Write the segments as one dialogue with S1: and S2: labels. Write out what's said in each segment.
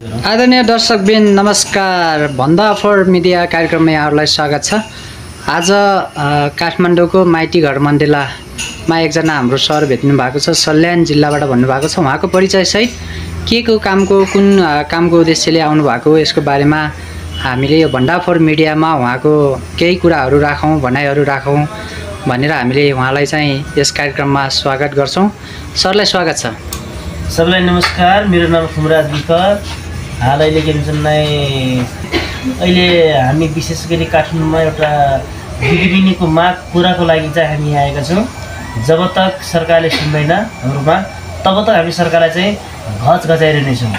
S1: आदरणीय दर्शकबिन नमस्कार। भन्दा फोर मिडिया कार्यक्रममा यहाँहरूलाई स्वागत छ। आज काठमाडौँको माइती घर मन्दिलामा एकजना हाम्रो सर भेट्नु भएको छ। सल्यान जिल्लाबाट भन्नुभएको छ। उहाँको परिचय सहित के को कामको कुन कामको उद्देश्यले आउनुभएको यसको बारेमा हामीले यो भन्दा फोर मिडियामा उहाँको केही कुराहरू राखौँ, भनाइहरू राखौँ भनेर हामीले उहाँलाई चाहिँ यस कार्यक्रममा स्वागत गर्छौँ। सरलाई स्वागत छ।
S2: सबैलाई नमस्कार। मेरो नाम खुमराज विकर। हाल अहिले के भन्छन् अहिले हामी विशेष गरी काठमाडौँमा एउटा दिदीबहिनीको माग पुराको लागि चाहिँ हामी यहाँ आएका छौँ। जब तक सरकारले सुन्दैन हाम्रो माग तब तक हामी सरकारलाई चाहिँ घचाइरहनेछौँ।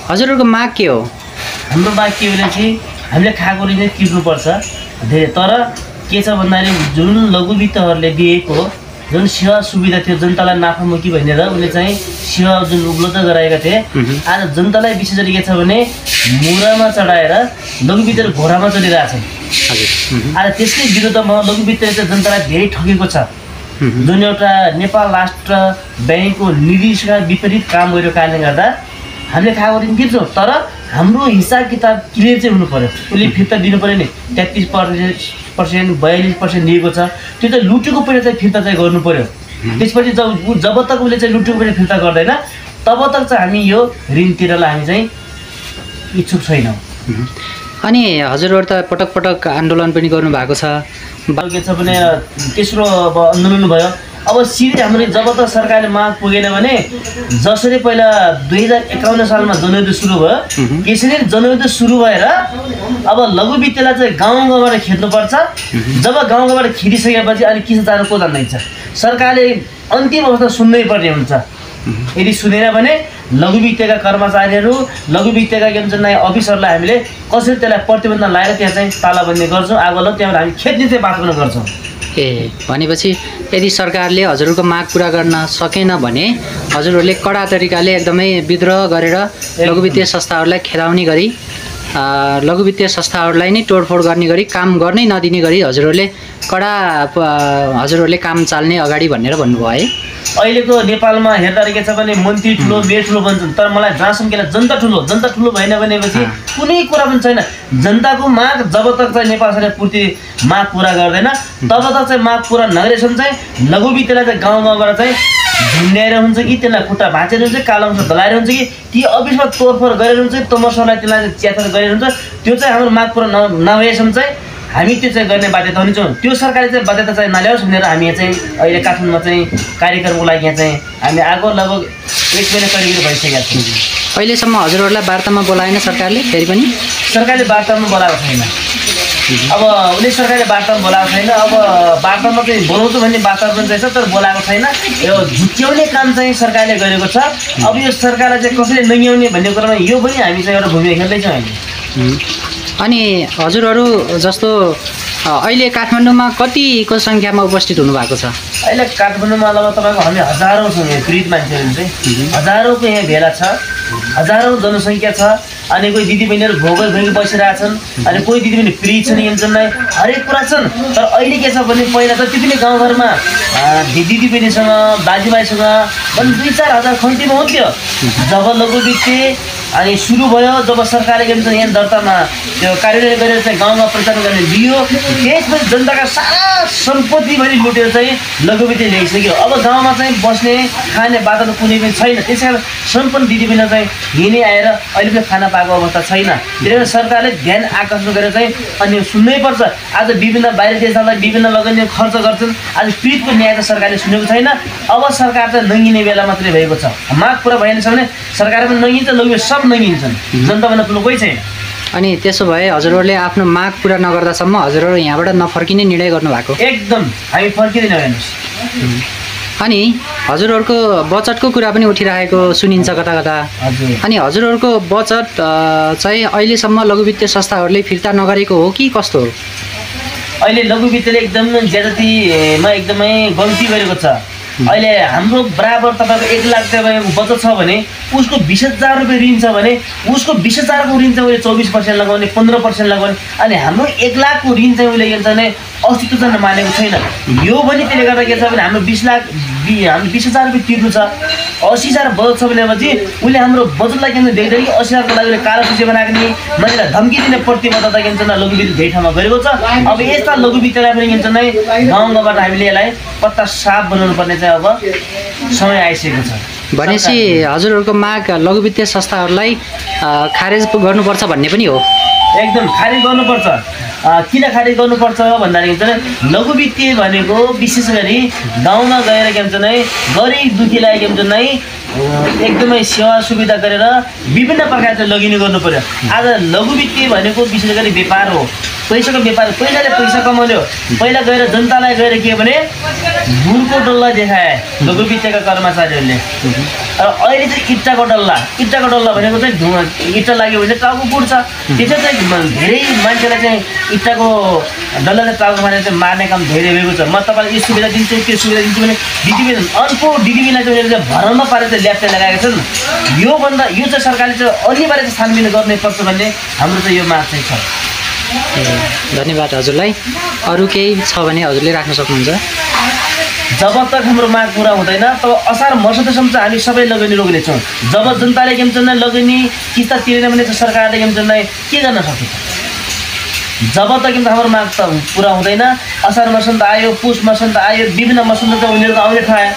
S1: हजुरहरूको माग के हो?
S2: हाम्रो माग के भने चाहिँ हामीले खाएको ऋण चाहिँ तिर्नुपर्छ धेरै। तर के छ भन्दाखेरि जुन लघुवित्तहरूले दिएको जुन सेवा सुविधा थियो जनतालाई नाफामुखी भनेर उनले चाहिँ सेवा जुन उपलब्ध गराएका थिए, आज जनतालाई विशेष गरी के छ भने मुरामा चढाएर लघुवित्तहरू घोडामा चढिरहेछन्। आज त्यसकै विरुद्धमा लघुवित्तले चाहिँ जनतालाई धेरै ठगेको छ। जुन एउटा नेपाल राष्ट्र ब्याङ्कको निर्देशका विपरीत काम गरेको कारणले गर्दा हामीले खाएको ऋण तिर्छौँ, तर हाम्रो हिसाब किताब क्लियर चाहिँ हुनु पर्यो। उसले फिर्ता दिनु पर्यो नि। 33% 42% दिएको छ, त्यो चाहिँ लुटेको पैसा चाहिँ फिर्ता चाहिँ गर्नु पर्यो। त्यसपछि जब तक उसले चाहिँ लुटेको पैसा फिर्ता गर्दैन तब तक चाहिँ हामी यो ऋण तिर्नलाई हामी चाहिँ इच्छुक छैनौँ।
S1: अनि हजुरहरू त पटक पटक आन्दोलन पनि गर्नुभएको छ।
S2: के छ भने तेस्रो अब आन्दोलन भयो। अब सिधै हाम्रो जब तक सरकारले माग पुगेन भने जसरी पहिला 2051 सालमा जनयुद्ध सुरु भयो त्यसरी जनयुद्ध सुरु भएर अब लघुवित्तलाई चाहिँ गाउँबाट खेद्नुपर्छ। जब गाउँबाट खेदिसकेपछि अनि किन जानु को जान्दैछ। सरकारले अन्तिम अवस्था सुन्नै पर्ने हुन्छ। यदि सुनेन भने लघुवित्तका कर्मचारीहरू लघुवित्तका के भन्छन् अफिसरलाई हामीले कसरी त्यसलाई प्रतिबन्ध लगाएर त्यहाँ चाहिँ तालाबन्दी गर्छौँ, आगो लगाउँ, त्यहाँबाट हामी खेद्ने चाहिँ वातावरण गर्छौँ।
S1: भनेपछि यदि सरकारले हजुरहरूको माग पुरा गर्न सकेन भने हजुरहरूले कडा तरिकाले एकदमै विद्रोह गरेर लघुवित्तीय संस्थाहरूलाई खेदाउने गरी लघुवित्तीय संस्थाहरूलाई नै तोडफोड गर्ने गरी काम गर्नै नदिने गरी हजुरहरूले काम चाल्ने अगाडि भनेर भन्नुभयो है।
S2: अहिलेको नेपालमा हेर्दाखेरि के छ भने मन्त्री ठुलो मेयर ठुलो भन्छन्, तर मलाई जहाँसम्म के जनता ठुलो भएन भनेपछि कुनै कुरा पनि छैन। जनताको माग जब तक चाहिँ नेपाल सरकारले पूर्ति माग पुरा गर्दैन तब तक चाहिँ माग पुरा नगरेसम्म चाहिँ लघुवित्तलाई चाहिँ गाउँबाट चाहिँ झुन्ड्याएर हुन्छ कि त्यसलाई खुट्टा भाँचेर हुन्छ, कालो अंश दलाएर हुन्छ कि ती अफिसमा तोडफोड गरेर हुन्छ, तमसलाई त्यसलाई च्याथर गरेर हुन्छ। त्यो चाहिँ हाम्रो माग पुरा नभएसम्म चाहिँ हामी त्यो चाहिँ गर्ने बाध्यता हुनेछौँ। त्यो सरकारले चाहिँ बाध्यता चाहिँ नल्याओस् भनेर हामी चाहिँ अहिले काठमाडौँमा चाहिँ कार्यक्रमको लागि यहाँ चाहिँ हामी आएको लगभग 1 महिना करिब भइसकेका छौँ।
S1: अहिलेसम्म हजुरहरूलाई वार्तामा बोलाएन सरकारले? फेरि पनि
S2: सरकारले वार्तामा बोलाएको छैन। अब उसले सरकारले वार्तामा बोलाएको छैन। अब वार्तामा चाहिँ बोलाउँछु भन्ने वातावरण चाहिँ छ, तर बोलाएको छैन। यो झुक्क्याउने काम चाहिँ सरकारले गरेको छ। अब यो सरकारलाई चाहिँ कसरी नङ्ग्याउने भन्ने कुरामा यो पनि हामी चाहिँ एउटा भूमिका खेल्दैछौँ अहिले।
S1: अनि हजुरहरू जस्तो अहिले काठमाडौँमा कतिको सङ्ख्यामा उपस्थित हुनुभएको छ?
S2: अहिले काठमाडौँमा लगभग तपाईँको हामी हजारौँ छौँ। यहाँ पीडित मान्छेहरू चाहिँ हजारौँको यहाँ भेला छ, हजारौँ जनसङ्ख्या छ। अनि कोही दिदीबहिनीहरू भोगै भोगी बसिरहेछन्, अनि कोही दिदीबहिनी पीडित छन्, यिनलाई हरेक कुरा छन्। तर अहिले के छ भने पहिला जति पनि गाउँघरमा दिदीबहिनीसँग दाजुभाइसँग पनि 2-4 हजार खन्तीमा हुन्थ्यो। जब लघुवित्त अनि सुरु भयो, जब सरकारले के भन्छ यहाँ दर्तामा त्यो कार्यान्वयन गरेर चाहिँ गाउँमा प्रचार गर्ने दियो, त्यसपछि जनताका सारा सम्पत्तिभरि लुटेर चाहिँ लघुवित्त ल्याइसक्यो। अब गाउँमा चाहिँ बस्ने खाने वातावरण कुनै पनि छैन। त्यस कारण सम्पन्न दिदीबहिनी चाहिँ यिनै आएर अहिले पनि खाना पाएको अवस्था छैन। त्यही भएर सरकारले ध्यान आकर्षण गरेर चाहिँ अनि सुन्नै पर्छ। आज विभिन्न बाहिर देशहरूलाई विभिन्न लगानी खर्च गर्छन्, आज पीडितको न्याय त सरकारले सुनेको छैन। अब सरकार चाहिँ नङ्गिने बेला मात्रै भएको छ। माग पुरा भएन छ भने सरकार पनि नङ्गिन्छ, लघु सब नङ्गिन्छन्, जनताभन्दा ठुलो कोही छैन।
S1: अनि त्यसो भए हजुरहरूले आफ्नो माग पुरा नगर्दासम्म हजुरहरू यहाँबाट नफर्किने निर्णय गर्नुभएको?
S2: एकदम हामी फर्किँदैन हेर्नुहोस्।
S1: अनि हजुरहरूको बचतको कुरा पनि उठिरहेको सुनिन्छ कता कता। अनि हजुरहरूको बचत चाहिँ अहिलेसम्म लघुवित्तीय संस्थाहरूले फिर्ता नगरेको हो कि कस्तो हो?
S2: अहिले लघुवित्तले एकदम ज्यादतीमा एकदमै गल्ती गरेको छ। अहिले हाम्रो बराबर तपाईँको 1 लाख तपाईँको बचत छ भने उसको 20,000 रुपियाँ ऋण छ भने उसको 20,000 को ऋण चाहिँ उसले 24% लगाउने, 15% लगाउने। अनि हाम्रो 1 लाख को ऋण चाहिँ उसले के भन्छ भने अस्तित्व चाहिँ मानेको छैन। यो पनि त्यसले गर्दा के छ भने हाम्रो 20 हामी 20,000 रुपियाँ तिर्नु छ, 80,000 बजेट छ भनेपछि उसले हाम्रो बजेटलाई के भन्छ देख्दै कि 80,000 को लागि उसले कालो सूची बनाएको नि मान्छेलाई धम्की दिने प्रतिबद्धता के भन्छ लघुवित्त धेरै ठाउँमा गरेको छ। अब यस्ता लघुवित्तलाई पनि के भन्छ नै गाउँबाट हामीले यसलाई पत्ता साफ बनाउनु पर्ने चाहिँ अब समय आइसकेको छ।
S1: भनेपछि हजुरहरूको माग लघुवित्तीय संस्थाहरूलाई खारेज गर्नुपर्छ भन्ने पनि हो?
S2: एकदम खारेज गर्नुपर्छ। किन खारेज गर्नुपर्छ भन्दाखेरि के भन्छ लघुवित्तीय भनेको विशेष गरी गाउँमा गएर के भन्छ नै गरिब दुखीलाई के भन्छ नै एकदमै सेवा सुविधा गरेर विभिन्न प्रकार चाहिँ लगानी गर्नु पर्यो। आज लघुवित्तीय भनेको विशेष गरी व्यापार हो, पैसाको व्यापार। पैसाले पैसा कमाउँयो, पहिला गएर जनतालाई गएर के भने गुरको डल्ला देखाए लघुवित्तका कर्मचारीहरूले। र अहिले चाहिँ इट्टाको डल्ला भनेको चाहिँ इट्टा लाग्यो भने टाउको पुड्छ। त्यसै चाहिँ धेरै मान्छेलाई चाहिँ इट्टाको डल्लाले टाउको मारेर चाहिँ मार्ने काम धेरै भएको छ। म तपाईँलाई यो सुविधा दिन्छु त्यो सुविधा दिन्छु भने दिदीबहिनी अर्को दिदीबहिनीलाई चाहिँ उनीहरूले चाहिँ भरमा पारेर चाहिँ ल्याप्चा लगाएका छन्। योभन्दा यो चाहिँ सरकारले चाहिँ अनिवार्य चाहिँ छानबिन गर्नै पर्छ भन्ने हाम्रो चाहिँ यो माग चाहिँ छ।
S1: धन्यवाद हजुरलाई। अरू केही छ भने हजुरले राख्न सक्नुहुन्छ।
S2: जब तक हाम्रो माग पुरा हुँदैन तब असार मर्सदसम्म चाहिँ हामी सबै लगानी रोक्नेछौँ। जब जनताले के भन्छ लगानी किस्ता तिरेन भने चाहिँ सरकारले के भन्छ के गर्न सक्छ? जब तक हाम्रो माग त पुरा हुँदैन, असार मसन्त आयो, पुस मसन्त आयो, विभिन्न मसन्त चाहिँ उनीहरूको आउने ठाए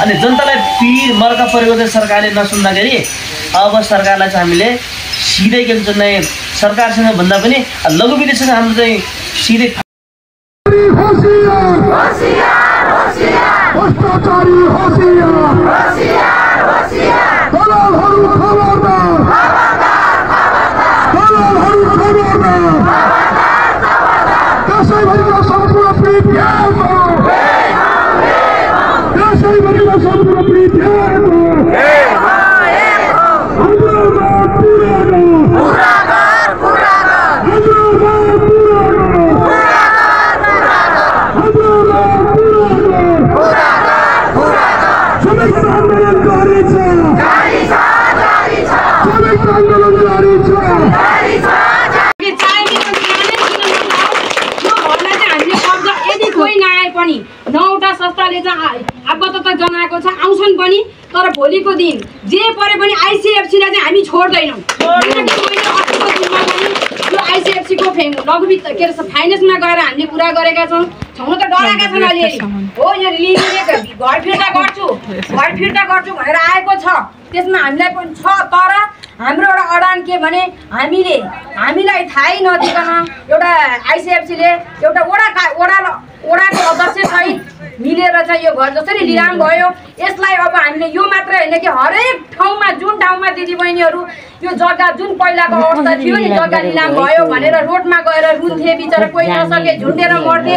S2: अनि जनतालाई पीर मर्का परेको चाहिँ सरकारले नसुन्दाखेरि अब सरकारलाई चाहिँ हामीले सिधै के भन्छ सरकारसँग भन्दा पनि लघुवित्तसँग हाम्रो चाहिँ सिधै
S3: जनाएको छ आउँछन् पनि, तर भोलिको दिन जे परे पनि आइसिएफसीलाई चाहिँ हामी छोड्दैनौँ। यो आइसिएफसीको लघुवित्त के अरे फाइनेन्समा गएर हामीले कुरा गरेका छौँ। छौँ त डराएका छन् अलिअलि। हो यो लिने घर फिर्ता गर्छु भनेर आएको छ, त्यसमा हामीलाई पनि छ। तर हाम्रो एउटा अडान के भने हामीलाई थाहै नदिकन एउटा आइसिएफसीले एउटा वडाको अध्यक्षसहित मिलेर चाहिँ यो घर जसरी लिलाम भयो यसलाई अब हामीले यो मात्र होइन कि हरेक ठाउँमा जुन ठाउँमा दिदीबहिनीहरू यो जग्गा जुन पहिलाको अवस्था थियो नि जग्गा लिलाम भयो भनेर रोडमा गएर रुन्थे, बिचरा कोही नसके झुन्डेर मर्थे।